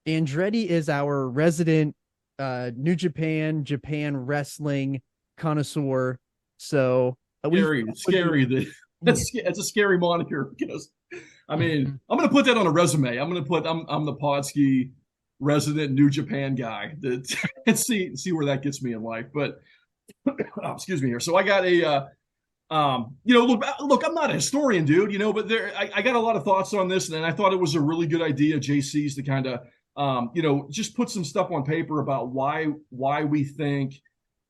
Andretti is our resident New Japan wrestling connoisseur. So we Scary, scary. That's a scary moniker because I mean I'm going to put that on a resume. I'm going to put I'm the Podski resident New Japan guy that and see where that gets me in life. But oh, excuse me here. So I got look, I'm not a historian, dude, but I got a lot of thoughts on this, and I thought it was a really good idea, JC's, to kind of, just put some stuff on paper about why we think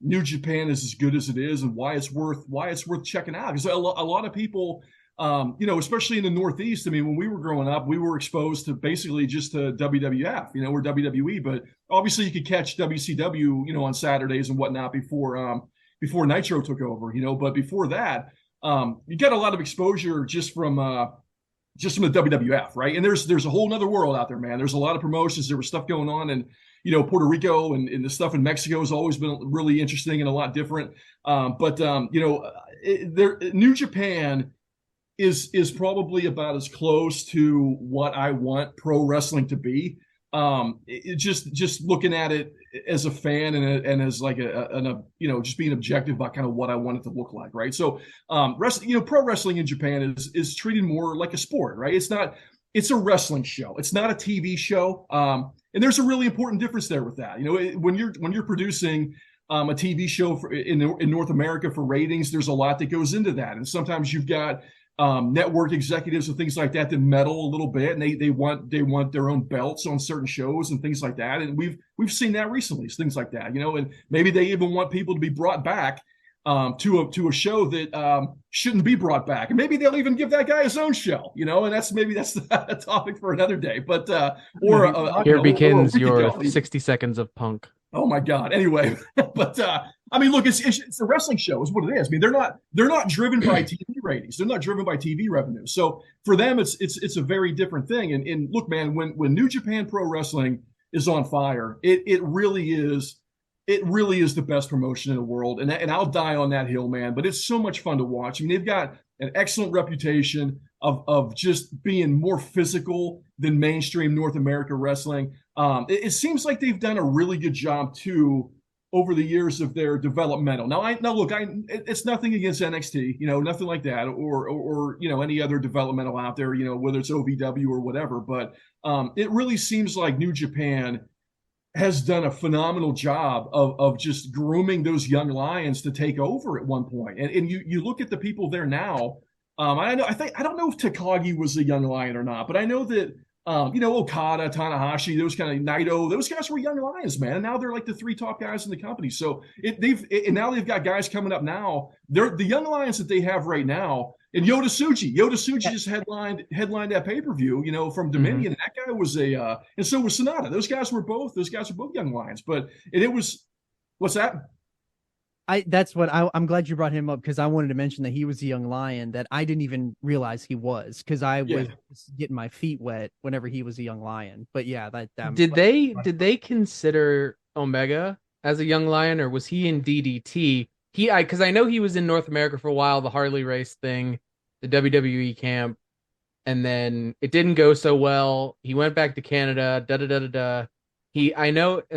New Japan is as good as it is, and why it's worth checking out. Because a lot of people, especially in the Northeast. I mean, when we were growing up, we were exposed to basically just to WWF, or WWE, but obviously you could catch WCW, on Saturdays and whatnot before Nitro took over, but before that, you got a lot of exposure just from the WWF, right? And there's a whole nother world out there, man. There's a lot of promotions. There was stuff going on in Puerto Rico, and the stuff in Mexico has always been really interesting and a lot different. New Japan is probably about as close to what I want pro wrestling to be. Just looking at it as a fan and as like just being objective about kind of what I want it to look like, right? So, wrestling, pro wrestling in Japan is treated more like a sport, right? It's a wrestling show. It's not a TV show. And there's a really important difference there with that. When you're producing a TV show in North America for ratings, there's a lot that goes into that, and sometimes you've got network executives and things like that meddle a little bit, and they want their own belts on certain shows and things like that. And we've seen that recently, things like that, and maybe they even want people to be brought back to a show that shouldn't be brought back, and maybe they'll even give that guy his own show, and that's a topic for another day. But here begins your 60 seconds of punk. Oh my God. Anyway, but I mean, look, it's a wrestling show, is what it is. I mean, they're not driven by TV ratings. They're not driven by TV revenue. So for them, it's a very different thing. And look, man, when New Japan Pro Wrestling is on fire, it really is. It really is the best promotion in the world, and I'll die on that hill, man. But it's so much fun to watch. I mean, they've got an excellent reputation of just being more physical than mainstream North America wrestling. It seems like they've done a really good job too over the years of their developmental. Now look, it's nothing against NXT, nothing like that, or any other developmental out there, whether it's OVW or whatever. But it really seems like New Japan has done a phenomenal job of just grooming those young lions to take over at one point. And you look at the people there now. I don't know if Takagi was a young lion or not, but I know that Okada, Tanahashi, those kind of Naito, those guys were young lions, man. And now they're like the three top guys in the company. So now they've got guys coming up now. They're the young lions that they have right now. And Yota Tsuji just headlined that pay-per-view, from Dominion. Mm-hmm. And that guy was and so was Sonata. Those guys were both young lions. But it was, what's that? I'm glad you brought him up, because I wanted to mention that he was a young lion that I didn't even realize he was, because I was getting my feet wet whenever he was a young lion. But yeah, did they consider Omega as a young lion, or was he in DDT? Because I know he was in North America for a while, the Harley race thing, the WWE camp, and then it didn't go so well. He went back to Canada, and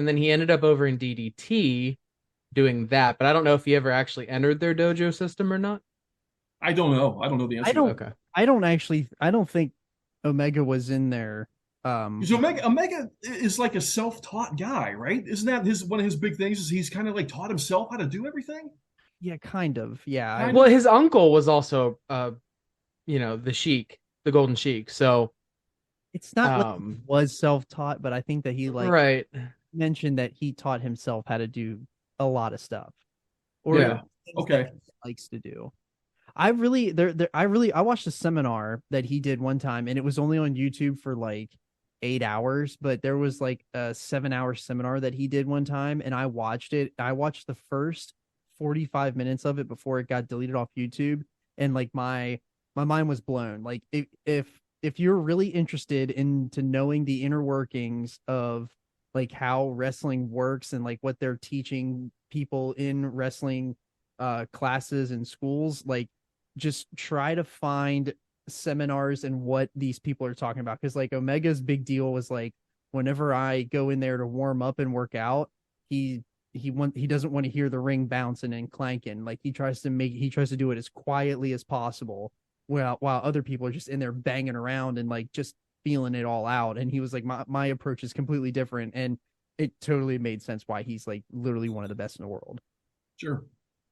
then he ended up over in DDT doing that, but I don't know if he ever actually entered their dojo system or not. I don't know the answer. I don't think Omega was in there. So Omega is like a self-taught guy, right? Isn't that one of his big things? Is he's kind of like taught himself how to do everything? Yeah, kind of. Yeah. Well, his uncle was also, the Sheik, the Golden Sheik. So it's not like he was self-taught, but I think that he mentioned that he taught himself how to do a lot of stuff. Likes to do. I watched a seminar that he did one time, and it was only on YouTube for like 8 hours, but there was like a 7-hour seminar that he did one time, and I watched it. I watched the first 45 minutes of it before it got deleted off YouTube, and like my mind was blown. Like if you're really interested into knowing the inner workings of like how wrestling works and like what they're teaching people in wrestling classes and schools, like just try to find seminars and what these people are talking about. Because like Omega's big deal was like whenever I go in there to warm up and work out, he doesn't want to hear the ring bouncing and clanking. Like he tries to do it as quietly as possible, while other people are just in there banging around and like just feeling it all out. And he was like, my approach is completely different, and it totally made sense why he's like literally one of the best in the world. Sure.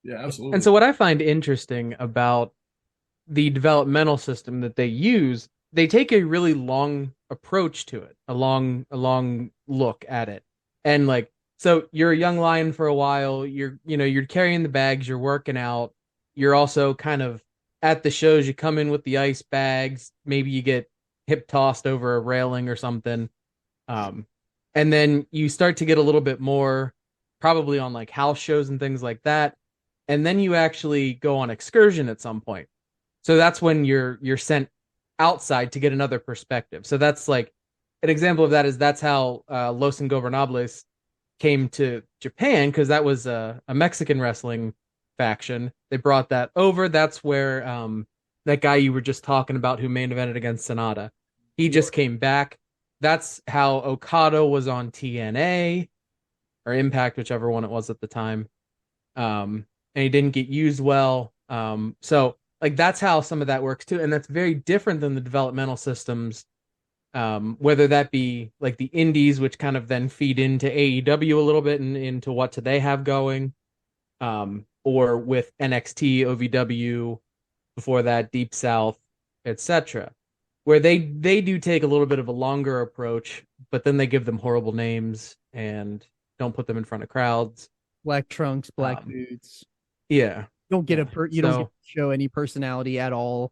Yeah, absolutely. And so what I find interesting about the developmental system that they use, they take a really long approach to it, a long look at it. And like, so you're a young lion for a while, you're carrying the bags, you're working out, you're also kind of at the shows, you come in with the ice bags, maybe you get hip tossed over a railing or something. Um, and then you start to get a little bit more probably on like house shows and things like that. And then you actually go on excursion at some point. So that's when you're sent outside to get another perspective. So that's like an example of that is that's how Los Ingobernables came to Japan, because that was a Mexican wrestling faction. They brought that over. That's where that guy you were just talking about who main evented against Sonata, he just came back. That's how Okada was on TNA or Impact, whichever one it was at the time. And he didn't get used well. So like that's how some of that works too, and that's very different than the developmental systems, whether that be like the indies, which kind of then feed into AEW a little bit and into what do they have going, or with NXT, OVW, before that Deep South, etc., where they do take a little bit of a longer approach, but then they give them horrible names and don't put them in front of crowds. Black trunks, black boots. Yeah. You don't get to show any personality at all.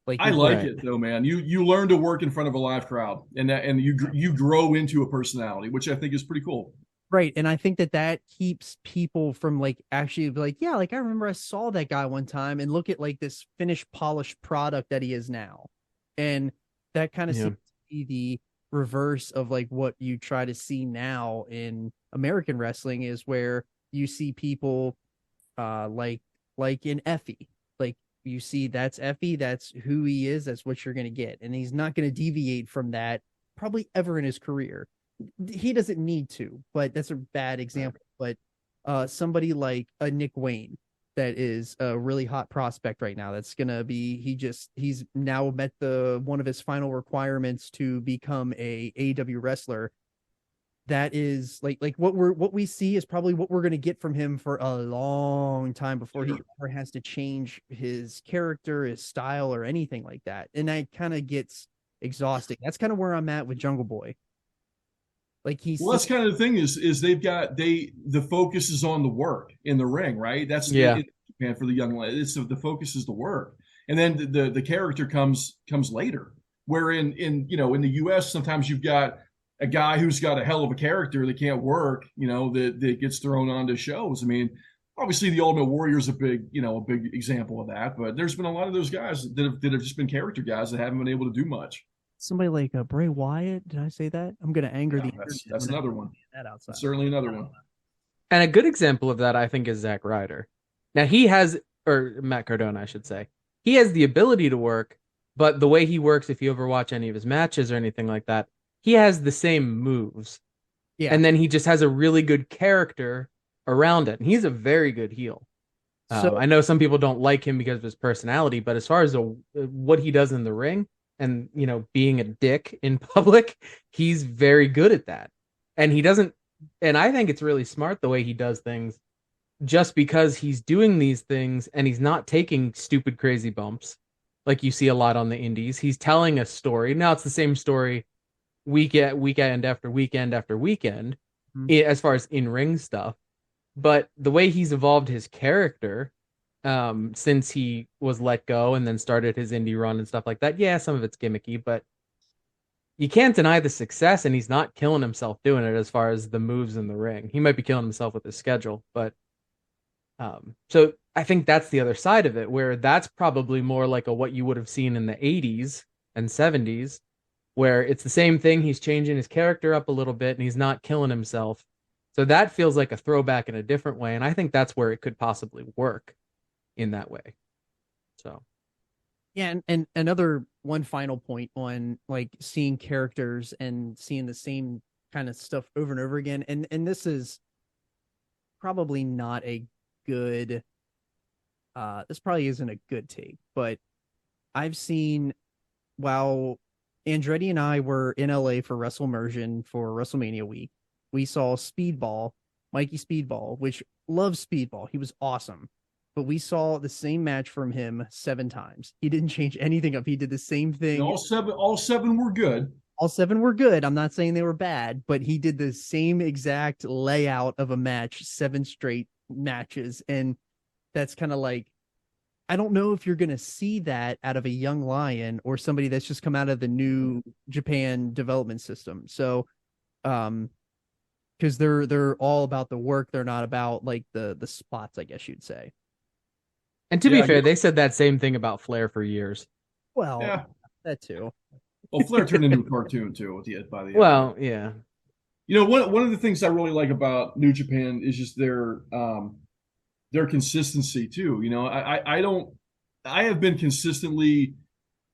Like I like it though, man. You learn to work in front of a live crowd, and you grow into a personality, which I think is pretty cool. Right, and I think that keeps people from like actually like, yeah, like I remember I saw that guy one time, and look at like this finished, polished product that he is now, and that kind of seems to be the reverse of like what you try to see now in American wrestling, is where you see people like in Effie, like you see that's Effie, that's who he is, that's what you're going to get, and he's not going to deviate from that probably ever in his career. He doesn't need to, but that's a bad example. But somebody like a Nick Wayne, that is a really hot prospect right now, that's gonna be, he's now met the one of his final requirements to become a AEW wrestler. That is like what we see is probably what we're going to get from him for a long time before he ever has to change his character, his style, or anything like that. And that kind of gets exhausting. That's kind of where I'm at with Jungle Boy. Like that's kind of the thing is the focus is on the work in the ring, right? That's Japan for the young lady. The focus is the work, and then the character comes later. Where in the U.S. sometimes you've got a guy who's got a hell of a character that can't work, that gets thrown onto shows. I mean, obviously the Ultimate Warrior is a big example of that, but there's been a lot of those guys that have just been character guys that haven't been able to do much. Somebody like Bray Wyatt. Did I say that? I'm going to anger the. That's another one. That outside. That's certainly another one. And a good example of that, I think, is Zack Ryder. Now he has, or Matt Cardona, I should say, he has the ability to work, but the way he works, if you ever watch any of his matches or anything like that, he has the same moves. Yeah. And then he just has a really good character around it. And he's a very good heel. So I know some people don't like him because of his personality, but as far as what he does in the ring, and being a dick in public, he's very good at that. And he doesn't, and I think it's really smart the way he does things, just because he's doing these things and he's not taking stupid crazy bumps like you see a lot on the indies. He's telling a story. Now it's the same story weekend after weekend after weekend, as far as in-ring stuff, but the way he's evolved his character since he was let go and then started his indie run and stuff like that. Yeah, some of it's gimmicky, but you can't deny the success, and he's not killing himself doing it as far as the moves in the ring. He might be killing himself with his schedule, but so I think that's the other side of it, where that's probably more like what you would have seen in the 80s and 70s, where it's the same thing. He's changing his character up a little bit and he's not killing himself. So that feels like a throwback in a different way. And I think that's where it could possibly work in that way. So yeah, and another one final point on like seeing characters and seeing the same kind of stuff over and over again. And this is probably not a good this probably isn't a good take, but I've seen while Andretti and I were in LA for WrestleMersion for WrestleMania week, we saw Speedball, Mikey Speedball, which loves Speedball. He was awesome. But we saw the same match from him 7 times. He didn't change anything up. He did the same thing. And all seven were good. All 7 were good. I'm not saying they were bad, but he did the same exact layout of a match, 7 straight matches. And that's kind of like, I don't know if you're going to see that out of a young lion or somebody that's just come out of the new Japan development system. So, because they're all about the work. They're not about like the spots, I guess you'd say. And to be fair, they said that same thing about Flair for years. Well, yeah, that too. Well, Flair turned into a cartoon too by the end. Well, yeah. You know, one of the things I really like about New Japan is just their consistency too. You know, I have been consistently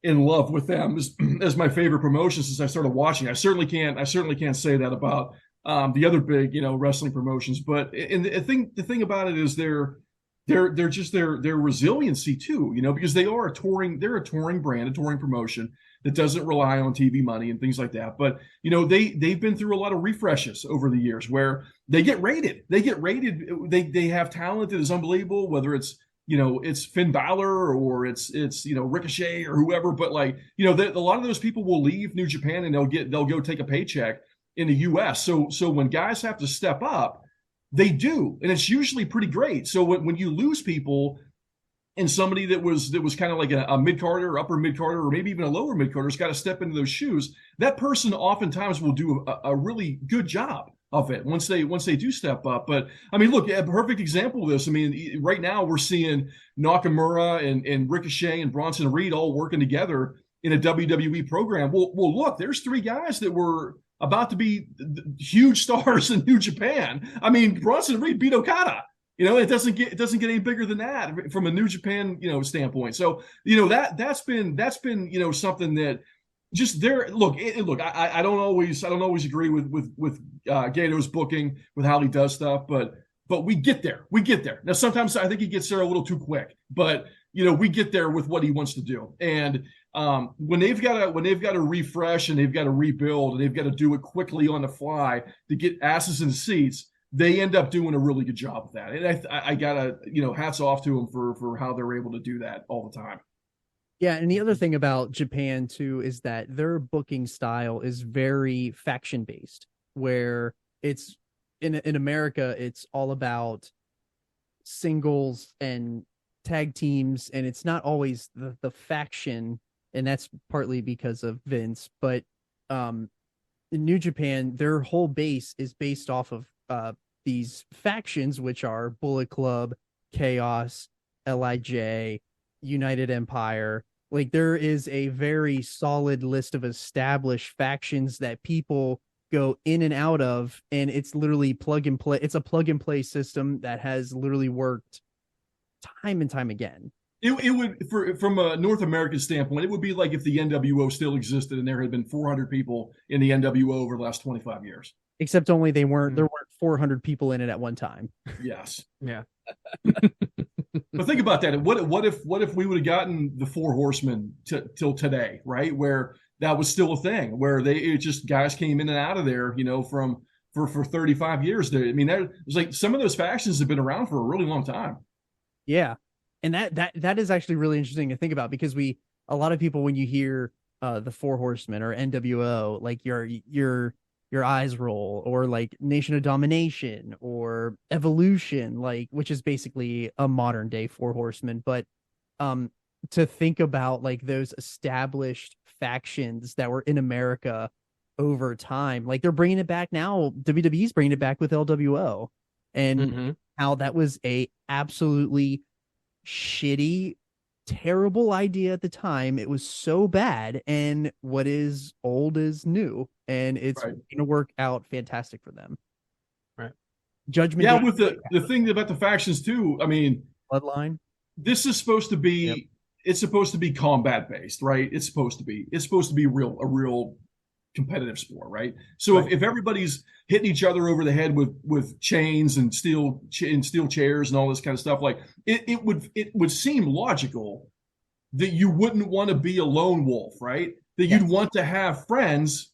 in love with them as my favorite promotion since I started watching. I certainly can't say that about the other big, you know, wrestling promotions. But the thing about it is their resiliency too, you know, because they're a touring brand, a touring promotion that doesn't rely on TV money and things like that. But, you know, they've been through a lot of refreshes over the years where they get rated. They have talent that is unbelievable, whether it's, you know, it's Finn Balor or it's, you know, Ricochet or whoever. But like, you know, a lot of those people will leave New Japan and they'll go take a paycheck in the US. So when guys have to step up, they do, and it's usually pretty great. So when you lose people and somebody that was kind of like a mid-carder, upper mid-carder, or maybe even a lower mid-carder's got to step into those shoes, that person oftentimes will do a really good job of it once they do step up. But I mean, look, a perfect example of this. I mean, right now we're seeing Nakamura and Ricochet and Bronson Reed all working together in a WWE program. Well, look, there's 3 guys that were about to be huge stars in New Japan. I mean, Bronson Reed beat Okada. You know, it doesn't get any bigger than that from a New Japan, you know, standpoint. So, you know, that's been you know, something that just there. Look, I don't always agree with Gato's booking with how he does stuff, but we get there. Now, sometimes I think he gets there a little too quick, but you know, we get there with what he wants to do. And when they've got to refresh and they've got to rebuild and they've got to do it quickly on the fly to get asses in the seats, they end up doing a really good job of that. And I gotta, you know, hats off to them for how they're able to do that all the time. Yeah, and the other thing about Japan too is that their booking style is very faction based, where it's in America it's all about singles and tag teams, and it's not always the faction, and that's partly because of Vince. But in New Japan, their whole base is based off of these factions, which are Bullet Club, Chaos, LIJ, United Empire. Like, there is a very solid list of established factions that people go in and out of, and it's literally plug and play. It's a plug and play system that has literally worked time and time again. It would, from a North American standpoint, it would be like if the NWO still existed and there had been 400 people in the NWO over the last 25 years. Except only there weren't 400 people in it at one time. Yes. Yeah. But think about that. What if we would have gotten the 4 Horsemen till today, right? Where that was still a thing, where guys came in and out of there, you know, for 35 years. I mean, there's like some of those factions have been around for a really long time. Yeah. And that is actually really interesting to think about, because a lot of people, when you hear the 4 Horsemen or NWO, like your eyes roll, or like Nation of Domination or Evolution, like, which is basically a modern day 4 Horsemen. But to think about like those established factions that were in America over time, like they're bringing it back now. WWE's bringing it back with LWO, and how that was a absolutely shitty, terrible idea at the time. It was so bad, and what is old is new, and it's going to work out fantastic for them. Right. Judgment. Yeah, with the thing about the factions too, I mean, Bloodline. This is supposed to be it's supposed to be combat based, right? It's supposed to be a real competitive sport, right? So if everybody's hitting each other over the head with chains and steel chairs and all this kind of stuff, like it would seem logical that you wouldn't want to be a lone wolf, right? That you'd want to have friends,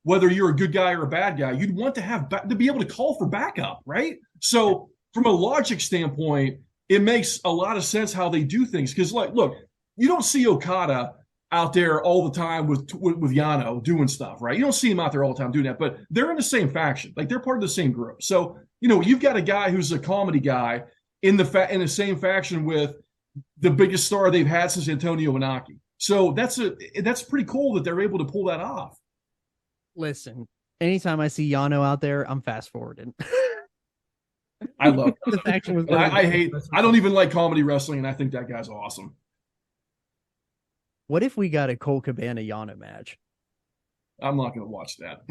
whether you're a good guy or a bad guy. You'd want to have to be able to call for backup, right? So from a logic standpoint, it makes a lot of sense how they do things. Because like, look, you don't see Okada out there all the time with Yano doing stuff, right? You don't see him out there all the time doing that, but they're in the same faction, like they're part of the same group. So you've got a guy who's a comedy guy in the same faction with the biggest star they've had since Antonio Inaki. So that's pretty cool that they're able to pull that off. Listen, anytime I see Yano out there, I'm fast forwarding. I love the faction was. I don't even like comedy wrestling, and I think that guy's awesome. What if we got a Colt Cabana Yano match? I'm not going to watch that.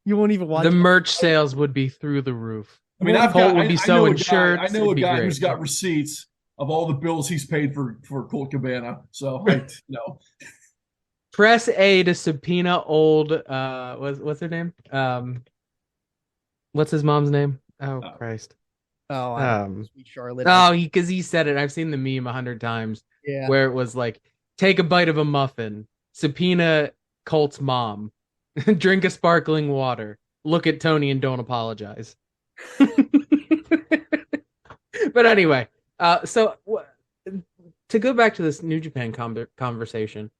You won't even watch the merch sales would be through the roof. I mean, Colt would be sewing shirts. I know a guy who's got receipts of all the bills he's paid for Colt Cabana. So no. Press A to subpoena old. What's her name? What's his mom's name? Oh Christ. Oh, Sweet Charlotte. Oh, because he said it. I've seen the meme 100 times. Yeah. Where it was like, take a bite of a muffin, subpoena Colt's mom, drink a sparkling water, look at Tony and don't apologize. But anyway, so to go back to this New Japan conversation,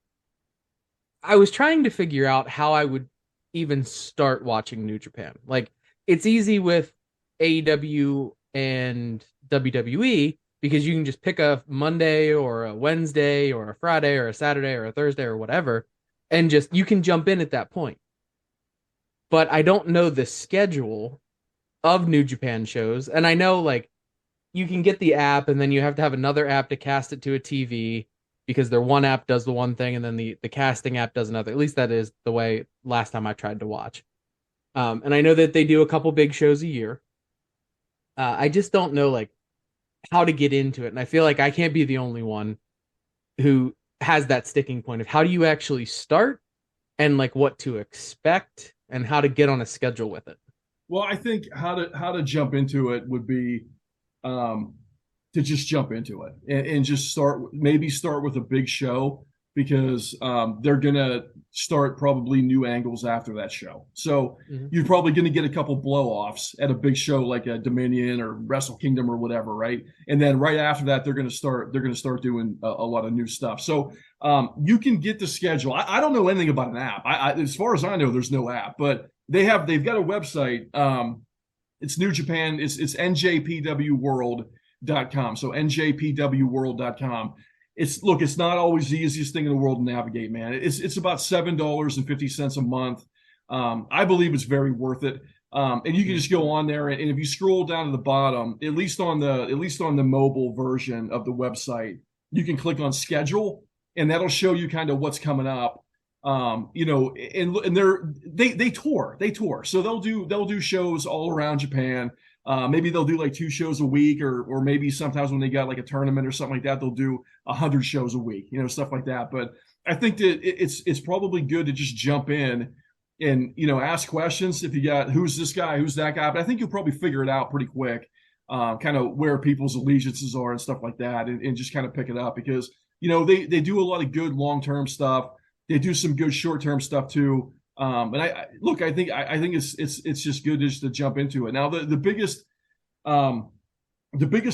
I was trying to figure out how I would even start watching New Japan. Like, it's easy with AEW and WWE because you can just pick a Monday or a Wednesday or a Friday or a Saturday or a Thursday or whatever, and just you can jump in at that point. But I don't know the schedule of New Japan shows, and I know like you can get the app and then you have to have another app to cast it to a TV because their one app does the one thing and then the casting app does another. At least that is the way last time I tried to watch. And I know that they do a couple big shows a year. I just don't know like how to get into it. And I feel like I can't be the only one who has that sticking point of how do you actually start and like what to expect and how to get on a schedule with it. Well, I think how to jump into it would be to just jump into it and just start with a big show because they're going to start probably new angles after that show. So you're probably going to get a couple blow-offs at a big show like a Dominion or Wrestle Kingdom or whatever, right? And then right after that, they're going to start doing a lot of new stuff. So you can get the schedule. I don't know anything about an app. As far as I know, there's no app, but they've got a website. It's New Japan. It's NJPWworld.com. So NJPWworld.com. It's not always the easiest thing in the world to navigate, man. It's about $7.50 a month. I believe it's very worth it. And you can just go on there, and if you scroll down to the bottom, at least on the mobile version of the website, you can click on schedule, and that'll show you kind of what's coming up. And they tour, so they'll do shows all around Japan. Maybe they'll do like 2 shows a week, or maybe sometimes when they got like a tournament or something like that, they'll do 100 shows a week, stuff like that. But I think that it's probably good to just jump in and, ask questions if you got who's this guy, who's that guy. But I think you'll probably figure it out pretty quick, kind of where people's allegiances are and stuff like that, and just kind of pick it up because, they do a lot of good long-term stuff. They do some good short-term stuff too. And I think it's just good just to jump into it. Now the biggest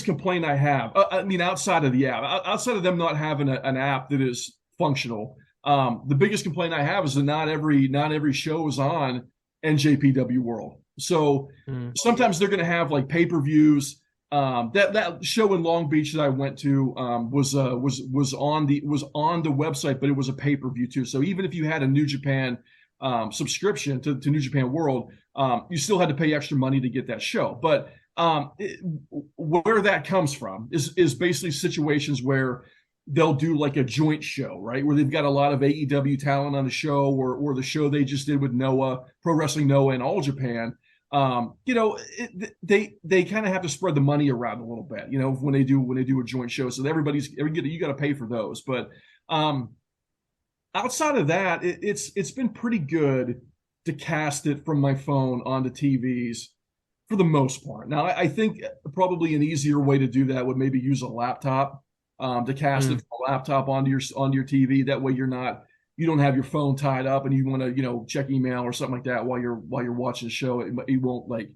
complaint I have, outside of the app, outside of them not having an app that is functional, the biggest complaint I have is that not every show is on NJPW World. So sometimes they're going to have like pay-per-views. That show in Long Beach that I went to was on the website, but it was a pay-per-view too. So even if you had a New Japan subscription to New Japan World, you still had to pay extra money to get that show. But where that comes from is basically situations where they'll do like a joint show, right? Where they've got a lot of AEW talent on the show, or the show they just did with Noah, Pro Wrestling Noah and All Japan. They kind of have to spread the money around a little bit, when they do a joint show. So you got to pay for those. But outside of that, it's been pretty good to cast it from my phone onto TVs for the most part. Now, I think probably an easier way to do that would maybe use a laptop to cast it Mm. from a laptop onto your TV. That way, you don't have your phone tied up and you want to check email or something like that while you're watching the show. It won't like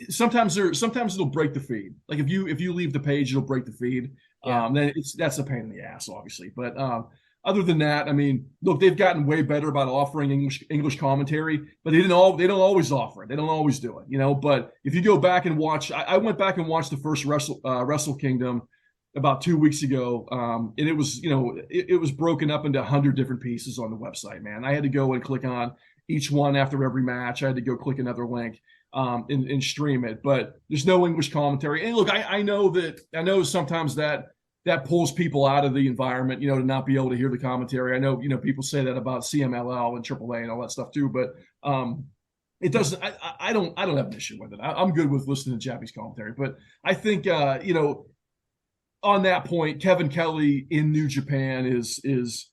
sometimes it'll break the feed. Like if you leave the page, it'll break the feed. Yeah. Then that's a pain in the ass, obviously. But other than that, I mean, look, they've gotten way better about offering English commentary, but they don't always offer it. They don't always do it. But if you go back and watch, I went back and watched the first Wrestle Kingdom about 2 weeks ago, and it was it was broken up into 100 different pieces on the website. Man, I had to go and click on each one after every match. I had to go click another link and stream it, but there's no English commentary. And look, I know sometimes that pulls people out of the environment, to not be able to hear the commentary. I know, people say that about CMLL and AAA and all that stuff too, but it doesn't. I don't have an issue with it. I'm good with listening to Japanese commentary, but I think on that point, Kevin Kelly in New Japan is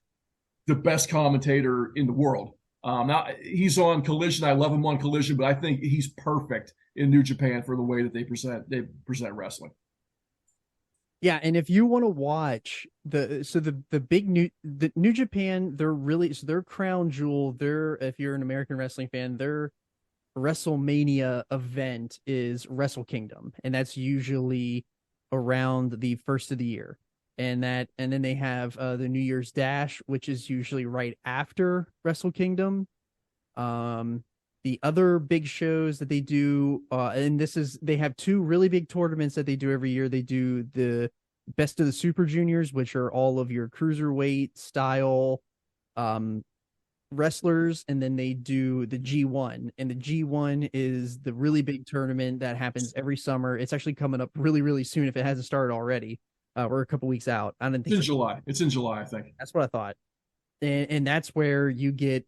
the best commentator in the world. Now he's on Collision. I love him on Collision, but I think he's perfect in New Japan for the way that they present wrestling. Yeah, and if you want to watch the New Japan, their crown jewel, if you're an American wrestling fan, their WrestleMania event is Wrestle Kingdom, and that's usually around the first of the year. And then they have the New Year's Dash, which is usually right after Wrestle Kingdom. The other big shows that they do, and they have two really big tournaments that they do every year. They do the Best of the Super Juniors, which are all of your cruiserweight style wrestlers, and then they do the G1. And the G1 is the really big tournament that happens every summer. It's actually coming up really, really soon if it hasn't started already. We're a couple weeks out. I didn't think it's in July. It's in July, I think. That's what I thought. And that's where you get,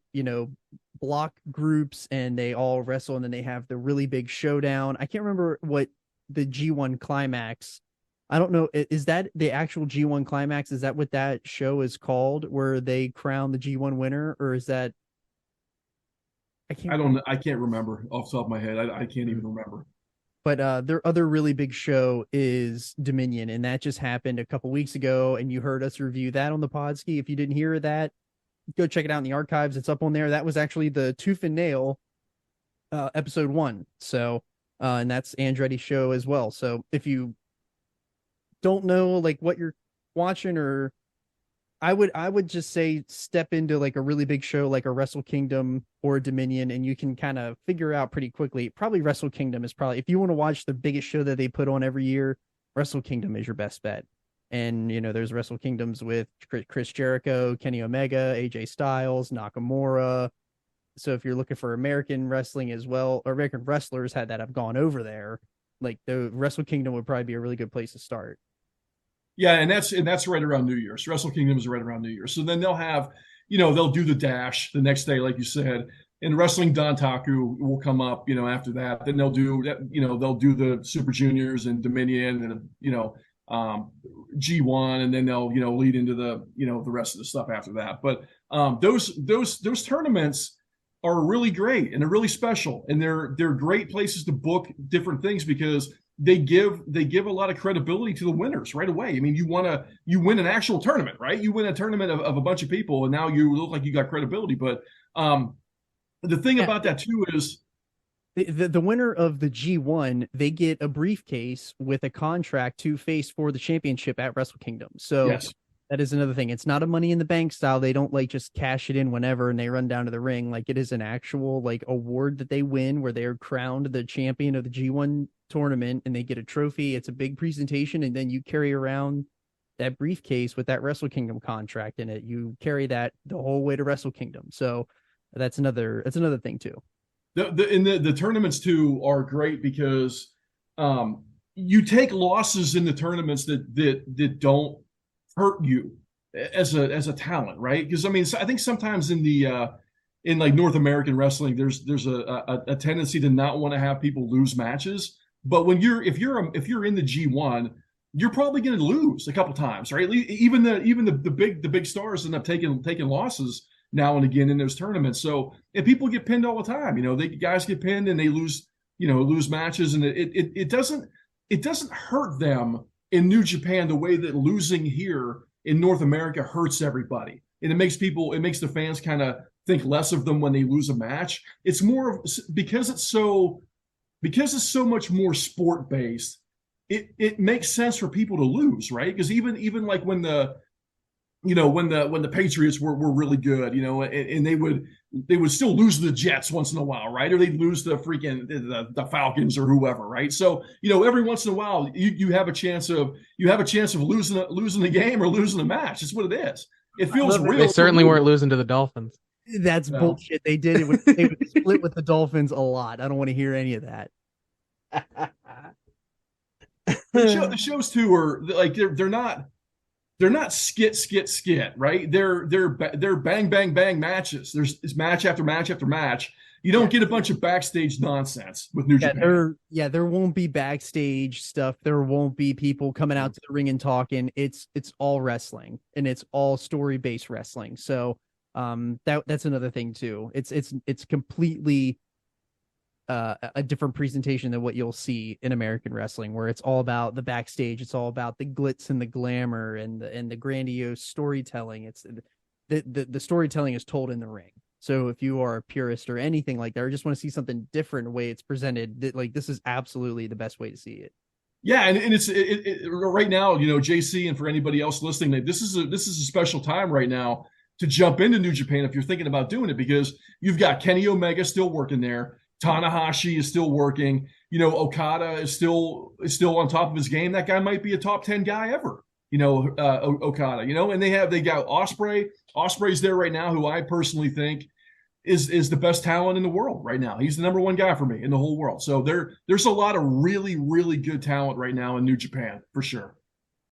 block groups and they all wrestle, and then they have the really big showdown. I can't remember what the G1 climax. I don't know. Is that the actual G1 climax? Is that what that show is called, where they crown the G1 winner, or is that? I can't remember off the top of my head. I can't even remember. But their other really big show is Dominion, and that just happened a couple weeks ago, and you heard us review that on the Podski. If you didn't hear that, go check it out in the archives. It's up on there. That was actually the Tooth and Nail episode 1. So, and that's Andretti's show as well. So if you don't know like what you're watching, or I would just say step into like a really big show like a Wrestle Kingdom or a Dominion, and you can kind of figure out pretty quickly. Probably Wrestle Kingdom is probably, if you want to watch the biggest show that they put on every year, Wrestle Kingdom is your best bet. And there's Wrestle Kingdoms with Chris Jericho, Kenny Omega, AJ Styles, Nakamura. So if you're looking for American wrestling as well, or American wrestlers that have gone over there, like the Wrestle Kingdom would probably be a really good place to start. Yeah, and that's right around New Year's. Wrestle Kingdom is right around New Year's. So then they'll have, they'll do the dash the next day, like you said, and Wrestling Dantaku will come up, after that. Then they'll do that, they'll do the Super Juniors and Dominion and G1, and then they'll lead into the the rest of the stuff after that. But those tournaments are really great and they're really special, and they're great places to book different things because they give a lot of credibility to the winners right away. I mean, you win an actual tournament, right? You win a tournament of a bunch of people, and now you look like you got credibility. But the thing about that too is the winner of the G1, they get a briefcase with a contract to face for the championship at Wrestle Kingdom. So yes. That is another thing. It's not a Money in the Bank style. They don't like just cash it in whenever and they run down to the ring. Like it is an actual like award that they win where they are crowned the champion of the G1 tournament and they get a trophy. It's a big presentation, and then you carry around that briefcase with that Wrestle Kingdom contract in it. You carry that the whole way to Wrestle Kingdom. So that's another thing too. The tournaments too are great because you take losses in the tournaments that don't hurt you as a talent, right? Because I mean, I think sometimes in like North American wrestling, there's a tendency to not want to have people lose matches. But when if you're in the G1, you're probably going to lose a couple times, right? Even the big stars end up taking losses now and again in those tournaments. So, and people get pinned all the time. Guys get pinned and they lose, lose matches, and it doesn't hurt them in New Japan the way that losing here in North America hurts everybody. And it makes the fans kind of think less of them when they lose a match. It's more of, because it's so much more sport based. It makes sense for people to lose, right? Because even like when the Patriots were really good, and they would still lose to the Jets once in a while, right? Or they'd lose to the Falcons or whoever, right? So, every once in a while you have a chance of losing the game or losing a match. It's what it is. It feels real. They certainly weren't losing to the Dolphins. That's bullshit. They did it. They would split with the Dolphins a lot. I don't want to hear any of that. The shows too are like they're not skit, right? They're bang bang bang matches. It's match after match after match. You don't get a bunch of backstage nonsense with New Japan. There won't be backstage stuff. There won't be people coming out to the ring and talking. It's all wrestling, and it's all story based wrestling. So that's another thing too. It's completely a different presentation than what you'll see in American wrestling, where it's all about the backstage. It's all about the glitz and the glamour and the grandiose storytelling. It's the storytelling is told in the ring. So if you are a purist or anything like that, or just want to see something different, the way it's presented, this is absolutely the best way to see it. Yeah, and it's right now, JC, and for anybody else listening, this is a special time right now to jump into New Japan if you're thinking about doing it, because you've got Kenny Omega still working there. Tanahashi is still working. Okada is still on top of his game. That guy might be a top 10 guy ever. Okada. And they got Ospreay. Ospreay's there right now, who I personally think is the best talent in the world right now. He's the number one guy for me in the whole world. So there's a lot of really, really good talent right now in New Japan for sure.